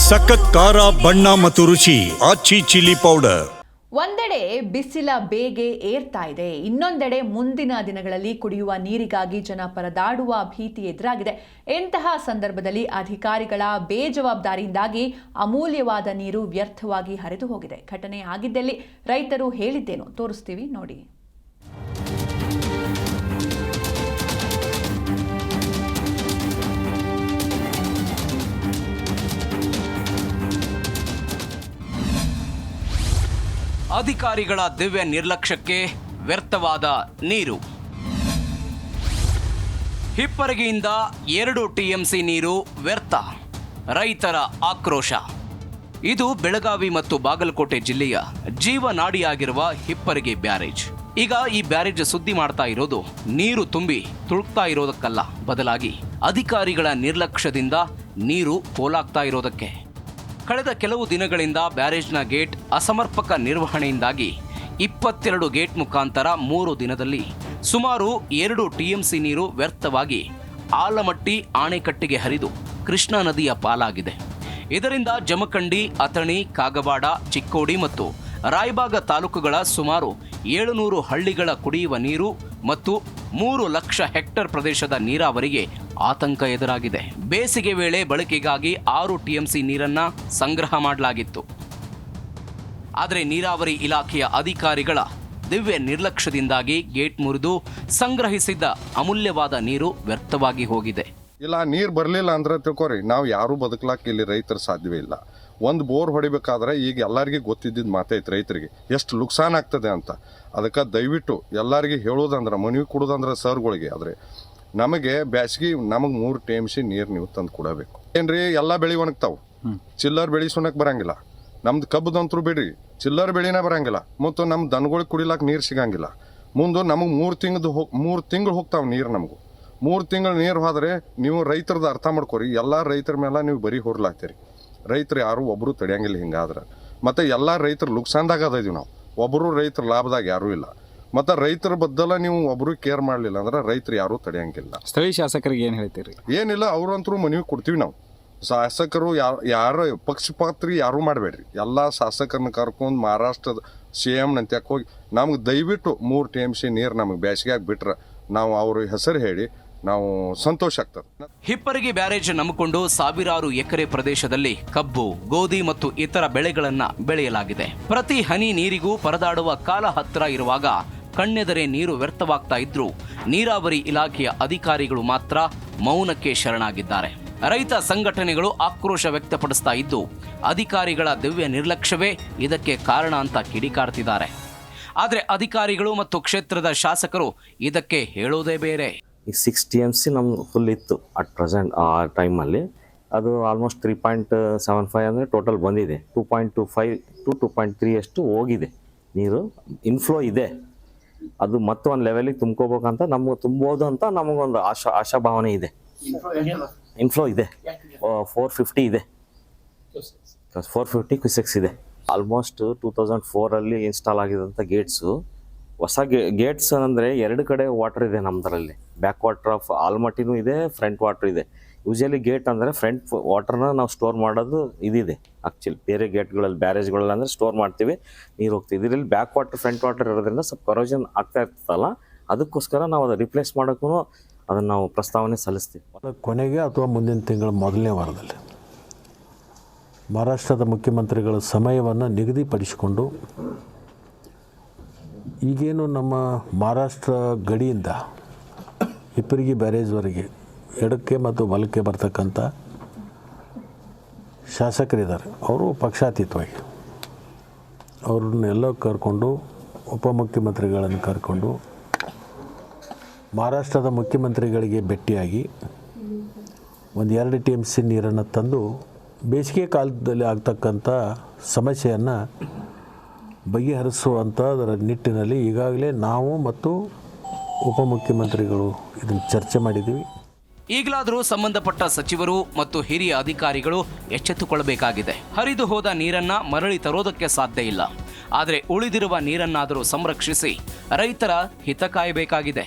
ಸಖತ್ ಖಾರ ಬಣ್ಣ ಮತ್ತು ರುಚಿ ಆಚಿ ಚಿಲ್ಲಿ ಪೌಡರ್. ಒಂದೆಡೆ ಬಿಸಿಲ ಬೇಗೆ ಏರ್ತಾ ಇದೆ, ಇನ್ನೊಂದೆಡೆ ಮುಂದಿನ ದಿನಗಳಲ್ಲಿ ಕುಡಿಯುವ ನೀರಿಗಾಗಿ ಜನ ಪರದಾಡುವ ಭೀತಿ ಎದುರಾಗಿದೆ. ಇಂತಹ ಸಂದರ್ಭದಲ್ಲಿ ಅಧಿಕಾರಿಗಳ ಬೇಜವಾಬ್ದಾರಿಯಿಂದಾಗಿ ಅಮೂಲ್ಯವಾದ ನೀರು ವ್ಯರ್ಥವಾಗಿ ಹರಿದು ಹೋಗಿದೆ. ಘಟನೆ ಆಗಿದ್ದಲ್ಲಿ ರೈತರು ಹೇಳಿದ್ದೇನು ತೋರಿಸ್ತೀವಿ ನೋಡಿ. ಅಧಿಕಾರಿಗಳ ದಿವ್ಯ ನಿರ್ಲಕ್ಷ್ಯಕ್ಕೆ ವ್ಯರ್ಥವಾದ ನೀರು. ಹಿಪ್ಪರಗಿಯಿಂದ 2 TMC ನೀರು ವ್ಯರ್ಥ, ರೈತರ ಆಕ್ರೋಶ. ಇದು ಬೆಳಗಾವಿ ಮತ್ತು ಬಾಗಲಕೋಟೆ ಜಿಲ್ಲೆಯ ಜೀವನಾಡಿಯಾಗಿರುವ ಹಿಪ್ಪರಗಿ ಬ್ಯಾರೇಜ್. ಈಗ ಈ ಬ್ಯಾರೇಜ್ ಸುದ್ದಿ ಮಾಡ್ತಾ ಇರೋದು ನೀರು ತುಂಬಿ ತುಳುಕ್ತಾ ಇರೋದಕ್ಕಲ್ಲ, ಬದಲಾಗಿ ಅಧಿಕಾರಿಗಳ ನಿರ್ಲಕ್ಷ್ಯದಿಂದ ನೀರು ಪೋಲಾಗ್ತಾ ಇರೋದಕ್ಕೆ. ಕಳೆದ ಕೆಲವು ದಿನಗಳಿಂದ ಬ್ಯಾರೇಜ್ನ ಗೇಟ್ ಅಸಮರ್ಪಕ ನಿರ್ವಹಣೆಯಿಂದಾಗಿ 22 ಗೇಟ್ ಮುಖಾಂತರ 3 ದಿನದಲ್ಲಿ ಸುಮಾರು 2 TMC ನೀರು ವ್ಯರ್ಥವಾಗಿ ಆಲಮಟ್ಟಿ ಆಣೆಕಟ್ಟಿಗೆ ಹರಿದು ಕೃಷ್ಣಾ ನದಿಯ ಪಾಲಾಗಿದೆ. ಇದರಿಂದ ಜಮಖಂಡಿ, ಅಥಣಿ, ಕಾಗವಾಡ, ಚಿಕ್ಕೋಡಿ ಮತ್ತು ರಾಯಬಾಗ ತಾಲೂಕುಗಳ ಸುಮಾರು 700 ಹಳ್ಳಿಗಳ ಕುಡಿಯುವ ನೀರು ಮತ್ತು 3 ಲಕ್ಷ ಹೆಕ್ಟೇರ್ ಪ್ರದೇಶದ ನೀರಾವರಿಗೆ ಆತಂಕ ಎದುರಾಗಿದೆ. ಬೇಸಿಗೆ ವೇಳೆ ಬಳಕೆಗಾಗಿ 6 TMC ನೀರನ್ನ ಸಂಗ್ರಹ ಮಾಡಲಾಗಿತ್ತು. ಆದರೆ ನೀರಾವರಿ ಇಲಾಖೆಯ ಅಧಿಕಾರಿಗಳ ದಿವ್ಯ ನಿರ್ಲಕ್ಷ್ಯದಿಂದಾಗಿ ಗೇಟ್ ಮುರಿದು ಸಂಗ್ರಹಿಸಿದ್ದ ಅಮೂಲ್ಯವಾದ ನೀರು ವ್ಯರ್ಥವಾಗಿ ಹೋಗಿದೆ. ಇಲ್ಲ, ನೀರು ಬರಲಿಲ್ಲ ಅಂದ್ರೆ ತಿಳ್ಕೊರಿ, ನಾವು ಯಾರೂ ಬದುಕಲಾಕ ಇಲ್ಲಿ ರೈತರು ಸಾಧ್ಯವೇ ಇಲ್ಲ. ಒಂದು ಬೋರ್ ಹೊಡಿಬೇಕಾದ್ರೆ ಈಗ ಎಲ್ಲರಿಗೂ ಗೊತ್ತಿದ್ದಿದ್ದು ಮಾತೈತೆ ರೈತರಿಗೆ ಎಷ್ಟು ನುಕ್ಸಾನ್ ಆಗ್ತದೆ ಅಂತ. ಅದಕ್ಕೆ ದಯವಿಟ್ಟು ಎಲ್ಲರಿಗೂ ಹೇಳೋದಂದ್ರೆ, ಮನವಿ ಕೊಡೋದಂದ್ರೆ ಸರ್ಗಳಿಗೆ, ಆದರೆ ನಮಗೆ ಬ್ಯಾಸ್ಗಿ ನಮಗೆ 3 TMC ನೀರು ನೀವು ತಂದು ಕೊಡಬೇಕು. ಏನ್ರಿ, ಎಲ್ಲ ಬೆಳೆ ಒಣಗ್ತಾವೆ, ಚಿಲ್ಲರ್ ಬೆಳೆ ಸುನಕ್ಕೆ ಬರಂಗಿಲ್ಲ. ನಮ್ದು ಕಬ್ಬದಂತರೂ ಬಿಡ್ರಿ, ಚಿಲ್ಲರ್ ಬೆಳೆನೇ ಬರಂಗಿಲ್ಲ. ಮತ್ತು ನಮ್ಮ ದನಗಳಿಗೆ ಕುಡಿಲಾಕ ನೀರು ಸಿಗಂಗಿಲ್ಲ. ಮುಂದೆ ನಮಗೆ 3 ತಿಂಗಳು ಹೋಗ್ತಾವೆ ನೀರು. ನಮಗೂ 3 ತಿಂಗಳು ನೀರು ಹೋದರೆ ನೀವು ರೈತರದ್ದು ಅರ್ಥ ಮಾಡ್ಕೊರಿ. ಎಲ್ಲ ರೈತರ ಮೇಲೆ ನೀವು ಬರೀ ಹೊರ್ಲಾಗ್ತೀರಿ. ರೈತರು ಯಾರು ಒಬ್ಬರು ತಡೆಯಂಗಿಲ್ಲ ಹಿಂಗಾದ್ರೆ. ಮತ್ತು ಎಲ್ಲ ರೈತರು ನುಕ್ಸಾನ್ದಾಗ ಅದೀವಿ ನಾವು, ಒಬ್ಬರು ರೈತರ ಲಾಭದಾಗ ಯಾರೂ ಇಲ್ಲ. ಮತ್ತು ರೈತರ ಬದ್ದಲ್ಲ ನೀವು ಒಬ್ಬರು ಕೇರ್ ಮಾಡಲಿಲ್ಲ ಅಂದ್ರೆ ರೈತರು ಯಾರೂ ತಡೆಯಂಗಿಲ್ಲ. ಸ್ಥಳೀಯ ಶಾಸಕರಿಗೆ ಏನು ಹೇಳ್ತೀರಿ? ಏನಿಲ್ಲ, ಅವ್ರಂತರೂ ಮನವಿ ಕೊಡ್ತೀವಿ ನಾವು. ಶಾಸಕರು ಯಾರು ಪಕ್ಷಪಾತ್ರಿ ಯಾರೂ ಮಾಡಬೇಡ್ರಿ. ಎಲ್ಲ ಶಾಸಕರನ್ನ ಕರ್ಕೊಂಡು ಮಹಾರಾಷ್ಟ್ರದ CM ನಂತ್ಯಾಕೆ ಹೋಗಿ ನಮ್ಗೆ ದಯವಿಟ್ಟು 3 TMC ನೀರು ನಮಗೆ ಬೇಸಿಗೆಯಾಗಿ ಬಿಟ್ರೆ ನಾವು ಅವ್ರ ಹೆಸರು ಹೇಳಿ ನಾವು ಸಂತೋಷ ಆಗ್ತದೆ. ಹಿಪ್ಪರಗಿ ಬ್ಯಾರೇಜ್ ನಂಬಿಕೊಂಡು ಸಾವಿರಾರು ಎಕರೆ ಪ್ರದೇಶದಲ್ಲಿ ಕಬ್ಬು, ಗೋಧಿ ಮತ್ತು ಇತರ ಬೆಳೆಗಳನ್ನ ಬೆಳೆಯಲಾಗಿದೆ. ಪ್ರತಿ ಹನಿ ನೀರಿಗೂ ಪರದಾಡುವ ಕಾಲ ಹತ್ತಿರ ಇರುವಾಗ ಕಣ್ಣೆದರೆ ನೀರು ವ್ಯರ್ಥವಾಗ್ತಾ ಇದ್ರೂ ನೀರಾವರಿ ಇಲಾಖೆಯ ಅಧಿಕಾರಿಗಳು ಮಾತ್ರ ಮೌನಕ್ಕೆ ಶರಣಾಗಿದ್ದಾರೆ. ರೈತ ಸಂಘಟನೆಗಳು ಆಕ್ರೋಶ ವ್ಯಕ್ತಪಡಿಸ್ತಾ ಇದ್ದು ಅಧಿಕಾರಿಗಳ ದಿವ್ಯ ನಿರ್ಲಕ್ಷ್ಯವೇ ಇದಕ್ಕೆ ಕಾರಣ ಅಂತ ಕಿಡಿಕಾರ್ತಿದ್ದಾರೆ. ಆದರೆ ಅಧಿಕಾರಿಗಳು ಮತ್ತು ಕ್ಷೇತ್ರದ ಶಾಸಕರು ಇದಕ್ಕೆ ಹೇಳೋದೇ ಬೇರೆ. ಈ 6 TMC ನಮ್ಗೆ ಫುಲ್ ಇತ್ತು ಅಟ್ ಪ್ರೆಸೆಂಟ್. ಆ ಟೈಮಲ್ಲಿ ಅದು ಆಲ್ಮೋಸ್ಟ್ 3.75 ಅಂದರೆ ಟೋಟಲ್ ಬಂದಿದೆ. 2.25 to 2.3 ಅಷ್ಟು ಹೋಗಿದೆ ನೀರು. ಇನ್ಫ್ಲೋ ಇದೆ, ಅದು ಮತ್ತೆ ಒಂದು ಲೆವೆಲಿಗೆ ತುಂಬ್ಕೋಬೇಕಂತ ನಮ್ಗೆ ತುಂಬೋದು ಅಂತ ನಮಗೊಂದು ಆಶಾಭಾವನೆ ಇದೆ. ಇನ್ಫ್ಲೋ ಇದೆ, 450 ಇದೆ, 456 ಇದೆ. ಆಲ್ಮೋಸ್ಟ್ 2004 ಇನ್ಸ್ಟಾಲ್ ಆಗಿದಂಥ ಗೇಟ್ಸು. ಹೊಸ ಗೇಟ್ಸ್ ಅಂದರೆ 2 ಕಡೆ ವಾಟರ್ ಇದೆ ನಮ್ಮದರಲ್ಲಿ. ಬ್ಯಾಕ್ ವಾಟರ್ ಆಫ್ ಆಲ್ಮಟ್ಟಿನೂ ಇದೆ, ಫ್ರಂಟ್ ವಾಟರ್ ಇದೆ. ಯೂಶಲಿ ಗೇಟ್ ಅಂದರೆ ಫ್ರಂಟ್ ವಾಟರ್ನ ನಾವು ಸ್ಟೋರ್ ಮಾಡೋದು ಇದಿದೆ. ಆ್ಯಕ್ಚುಲಿ ಬೇರೆ ಗೇಟ್ಗಳಲ್ಲಿ ಬ್ಯಾರೇಜ್ಗಳಲ್ಲಿ ಅಂದರೆ ಸ್ಟೋರ್ ಮಾಡ್ತೀವಿ, ನೀರು ಹೋಗ್ತೀವಿ. ಇದರಲ್ಲಿ ಬ್ಯಾಕ್ ವಾಟರ್ ಫ್ರಂಟ್ ವಾಟರ್ ಇರೋದ್ರಿಂದ ಸ್ವಲ್ಪ ಕರೋಷನ್ ಆಗ್ತಾ ಇರ್ತಲ್ಲ, ಅದಕ್ಕೋಸ್ಕರ ನಾವು ಅದು ರಿಪ್ಲೇಸ್ ಮಾಡೋಕ್ಕೂ ಅದನ್ನು ನಾವು ಪ್ರಸ್ತಾವನೆ ಸಲ್ಲಿಸ್ತೀವಿ. ಕೊನೆಗೆ ಅಥವಾ ಮುಂದಿನ ತಿಂಗಳ ಮೊದಲನೇ ವಾರದಲ್ಲಿ ಮಹಾರಾಷ್ಟ್ರದ ಮುಖ್ಯಮಂತ್ರಿಗಳ ಸಮಯವನ್ನು ನಿಗದಿಪಡಿಸಿಕೊಂಡು ಈಗೇನು ನಮ್ಮ ಮಹಾರಾಷ್ಟ್ರ ಗಡಿಯಿಂದ ಹಿಪ್ಪರಗಿ ಬ್ಯಾರೇಜ್ವರೆಗೆ ಎಡಕ್ಕೆ ಮತ್ತು ಬಲಕ್ಕೆ ಬರ್ತಕ್ಕಂಥ ಶಾಸಕರಿದ್ದಾರೆ, ಅವರು ಪಕ್ಷಾತೀತವಾಗಿ ಅವ್ರನ್ನೆಲ್ಲ ಕರ್ಕೊಂಡು, ಉಪಮುಖ್ಯಮಂತ್ರಿಗಳನ್ನು ಕರ್ಕೊಂಡು ಮಹಾರಾಷ್ಟ್ರದ ಮುಖ್ಯಮಂತ್ರಿಗಳಿಗೆ ಭೇಟಿಯಾಗಿ 2 TMC ನೀರನ್ನು ತಂದು ಬೇಸಿಗೆ ಕಾಲದಲ್ಲಿ ಆಗ್ತಕ್ಕಂಥ ಸಮಸ್ಯೆಯನ್ನು ಬಗೆಹರಿಸುವಂಥದ್ರ ನಿಟ್ಟಿನಲ್ಲಿ ಈಗಾಗಲೇ ನಾವು ಮತ್ತು ಉಪಮುಖ್ಯಮಂತ್ರಿಗಳು ಇದನ್ನು ಚರ್ಚೆ ಮಾಡಿದ್ದೀವಿ. ಈಗಲಾದರೂ ಸಂಬಂಧಪಟ್ಟ ಸಚಿವರು ಮತ್ತು ಹಿರಿಯ ಅಧಿಕಾರಿಗಳು ಎಚ್ಚೆತ್ತುಕೊಳ್ಳಬೇಕಾಗಿದೆ. ಹರಿದು ಹೋದ ನೀರನ್ನ ಮರಳಿ ತರೋದಕ್ಕೆ ಸಾಧ್ಯ ಇಲ್ಲ, ಆದರೆ ಉಳಿದಿರುವ ನೀರನ್ನಾದರೂ ಸಂರಕ್ಷಿಸಿ ರೈತರ ಹಿತ ಕಾಯಬೇಕಾಗಿದೆ.